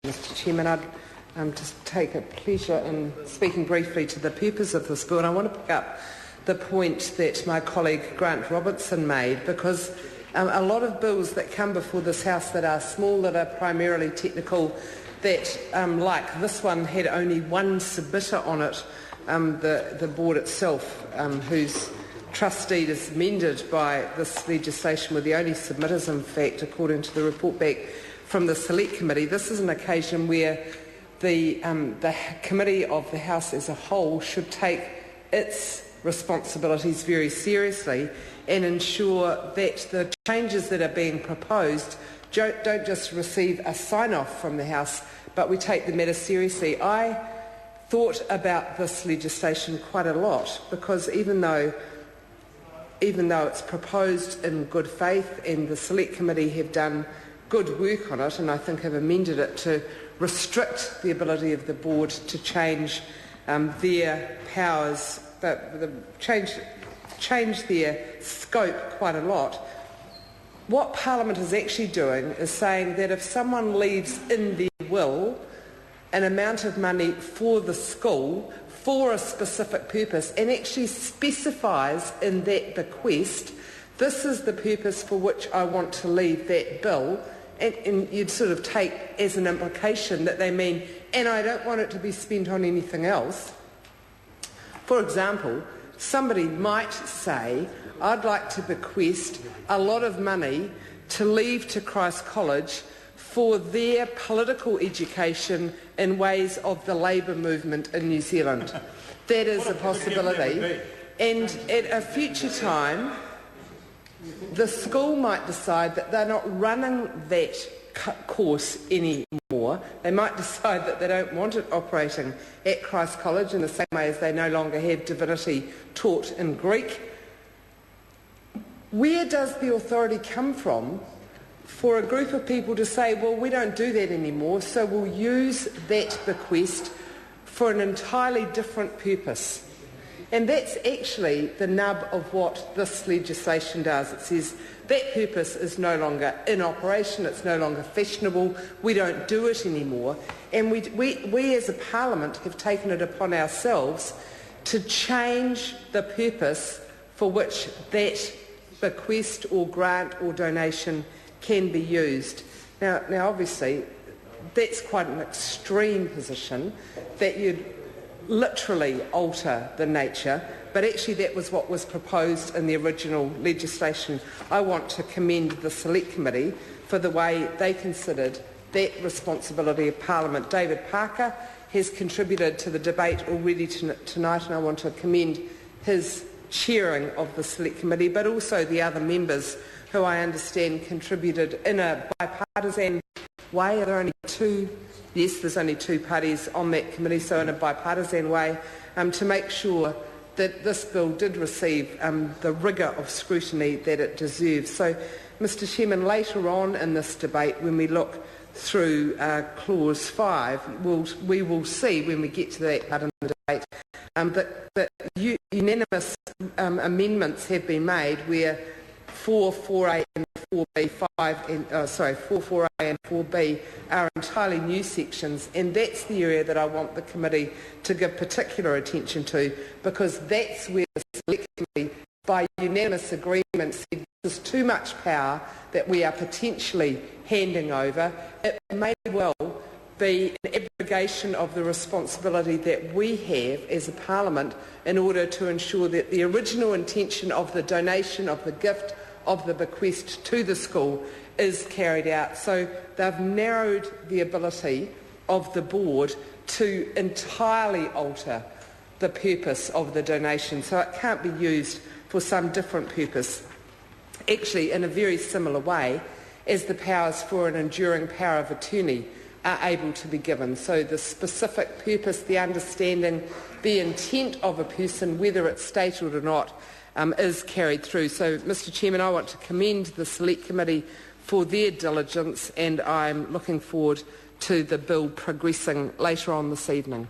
Mr Chairman. I'd just take a pleasure in speaking briefly to the purpose of this bill, and I want to pick up the point that my colleague Grant Robertson made, because a lot of bills that come before this House that are small, that are primarily technical, that, like this one, had only one submitter on it, the board itself, whose trust deed is amended by this legislation, were the only submitters, in fact, according to the report back from the Select Committee. This is an occasion where the committee of the House as a whole should take its responsibilities very seriously and ensure that the changes that are being proposed don't just receive a sign-off from the House, but we take the matter seriously. I thought about this legislation quite a lot, because even though it's proposed in good faith and the Select Committee have done good work on it, and I think have amended it to restrict the ability of the board to change their powers, change their scope quite a lot. What Parliament is actually doing is saying that if someone leaves in their will an amount of money for the school for a specific purpose and actually specifies in that bequest, this is the purpose for which I want to leave that bill, and you'd sort of take as an implication that they mean, and I don't want it to be spent on anything else. For example, somebody might say, I'd like to bequest a lot of money to leave to Christ College for their political education in ways of the labour movement in New Zealand. That is a possibility. And at a future time, the school might decide that they're not running that course anymore. They might decide that they don't want it operating at Christ College in the same way as they no longer have divinity taught in Greek. Where does the authority come from for a group of people to say, well, we don't do that anymore, so we'll use that bequest for an entirely different purpose? And that's actually the nub of what this legislation does. It says that purpose is no longer in operation, it's no longer fashionable, we don't do it anymore. And we as a Parliament have taken it upon ourselves to change the purpose for which that bequest or grant or donation can be used. Now obviously, that's quite an extreme position, that you'd literally alter the nature, but actually that was what was proposed in the original legislation. I want to commend the Select Committee for the way they considered that responsibility of Parliament. David Parker has contributed to the debate already tonight, and I want to commend his chairing of the Select Committee, but also the other members who I understand contributed in a bipartisan way. Are there only two? Yes, there's only two parties on that committee, so in a bipartisan way, to make sure that this bill did receive the rigour of scrutiny that it deserves. So, Mr Chairman, later on in this debate, when we look through Clause 5, we will see, when we get to that part of the debate, that unanimous amendments have been made where 4A and 4A and 4B are entirely new sections, and that's the area that I want the committee to give particular attention to, because that's where the Select Committee, by unanimous agreement, said there's too much power that we are potentially handing over. It may well be an abrogation of the responsibility that we have as a Parliament in order to ensure that the original intention of the donation, of the gift, of the bequest to the school is carried out. So they've narrowed the ability of the board to entirely alter the purpose of the donation, so it can't be used for some different purpose, actually in a very similar way as the powers for an enduring power of attorney are able to be given. So the specific purpose, the understanding, the intent of a person, whether it's stated or not, is carried through. So, Mr Chairman, I want to commend the Select Committee for their diligence, and I'm looking forward to the bill progressing later on this evening.